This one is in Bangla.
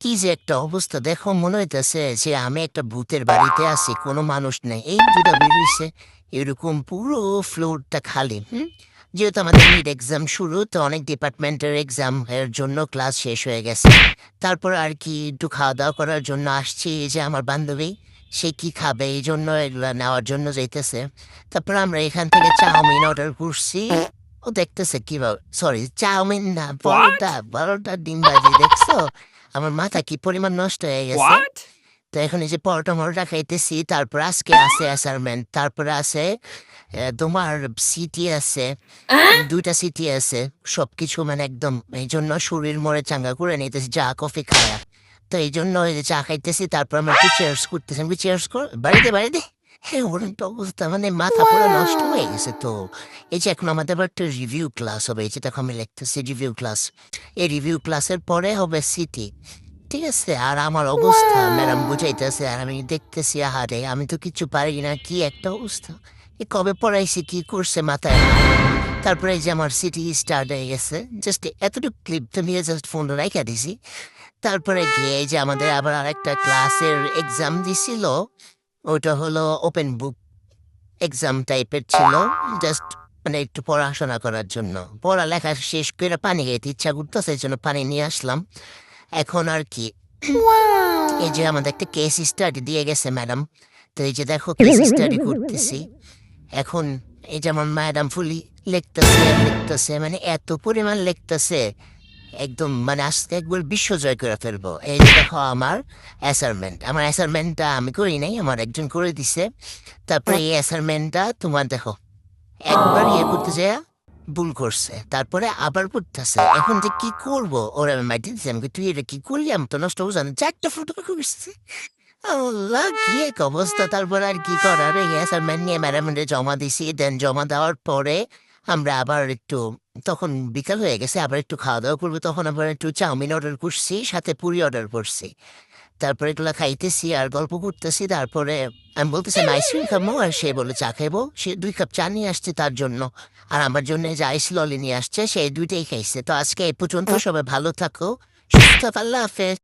কি যে একটা অবস্থা দেখো, মনে হইতেছে যে আমি একটা ভূতের বাড়িতে আছি, কোনো মানুষ নেই। এই দুটা বেরিয়েছে, এরকম পুরো ফ্লোরটা খালি। যেহেতু আমাদের মিড এক্সাম শুরু, তো অনেক ডিপার্টমেন্টের এক্সাম এর জন্য ক্লাস শেষ হয়ে গেছে। তারপর আর কি একটু খাওয়া দাওয়া করার জন্য আসছি। এই যে আমার বান্ধবী, সে কি খাবে এই জন্য এগুলা নেওয়ার জন্য যাইতেছে। তারপর আমরা এখান থেকে চাউমিন অর্ডার করছি। ও দেখতেছে কিভাবে, সরি চাউমিন না, What? পরোটা, পরোটা ডিম ভাজি, দেখছো? আমার মাথা কি পরিমাণ নষ্ট হয়ে গেছে। What? তো এখন এই যে পরোটা মরোটা খাইতেছি, তারপর আজকে আছে অ্যাসাইনমেন্ট, তারপরে আছে তোমার সিটি আছে, দুইটা সিটি আছে। সবকিছু মানে একদম এই জন্য শরীর মরে চাঙ্গা করে নিতেছি চা কফি খায়া। তো এই জন্য এই যে চা খাইতেছি, তারপর আমরা একটু চেয়ার্স করতেছি। আমি চেয়ার্স কর, বাড়িতে বাড়িতে। হ্যাঁ, ওরকম তো অবস্থা, মানে মাথা পুরো নষ্ট হয়ে গেছে। তো এই যে এখন আমাদের আবার একটা রিভিউ ক্লাস হবে, এই যে দেখো আমি লিখতেছি রিভিউ ক্লাস। এই রিভিউ ক্লাসের পরে হবে সিটি, ঠিক আছে? আর আমার অবস্থা ম্যাডাম বুঝাইতেছে, আর আমি দেখতেছি আহারে আমি তো কিছু পারি না, কি একটা অবস্থা। এ কবে পড়াইছি, কি করছে মাথায় না। তারপরে এই যে আমার সিটি স্টার্ট হয়ে গেছে, জাস্ট এতটুকু ক্লিপটা নিয়ে জাস্ট ফোন রাইখা দিছি। তারপরে গিয়ে এই যে আমাদের আবার আরেকটা ক্লাসের এক্সাম দিছিল। ওটা হলো ওপেন বুক এক্সাম টাইপের ছিল, জাস্ট মানে একটু পড়াশোনা করার জন্য। পড়ালেখা শেষ করে পানি খেতে ইচ্ছা করতেছে, এই জন্য পানি নিয়ে আসলাম। এখন আর কি, এই যে আমাদের একটা কেস স্টাডি দিয়ে গেছে ম্যাডাম। তো এই যে দেখো কেস স্টাডি করতেছি এখন। এই যেমন ম্যাডাম ফুলি লিখতেছে লিখতেছে, মানে এত পরিমাণ লিখতেছে, একদম মানে আজকে একবার বিশ্ব জয় করে ফেলবো। এই যে দেখো আমার অ্যাসাইনমেন্ট, আমার অ্যাসাইনমেন্টটা আমি করি নাই, আমার একজন করে দিছে। তারপরে এই অ্যাসাইনমেন্টটা তোমার দেখো, একবার ইয়ে করতে যায় ভুল করছে, তারপরে আবার করতেছে। এখন যে কি করবো, ওরা মাইটি দিচ্ছে আমাকে, তুই এটা কি করলি, আমি তো নষ্ট বুঝানো চারটা ফটো করছে। আল্লাহ, কি এক অবস্থা। তারপর আর কি করার, এই অ্যাসাইনমেন্ট নিয়ে ম্যাডামের জমা দিছি। দেন জমা দেওয়ার পরে আমরা আবার একটু, তখন বিকাল হয়ে গেছে, আবার একটু খাওয়া দাওয়া করবো। তখন আবার একটু চাউমিন অর্ডার করছি, সাথে পুরি অর্ডার করছি। তারপরে এগুলো খাইতেছি আর গল্প করতেছি। তারপরে আমি বলতেছি আমি আইসক্রিম খাবো, আর সে বলে চা খাইবো। সে 2 কাপ চা নিয়ে আসছে তার জন্য, আর আমার জন্য যে আইস ললি নিয়ে আসছে, সেই দুইটাই খাইছে। তো আজকে এই পর্যন্ত, সবাই ভালো থাকো, সুস্থ থাকো, আল্লাহ হাফেজ।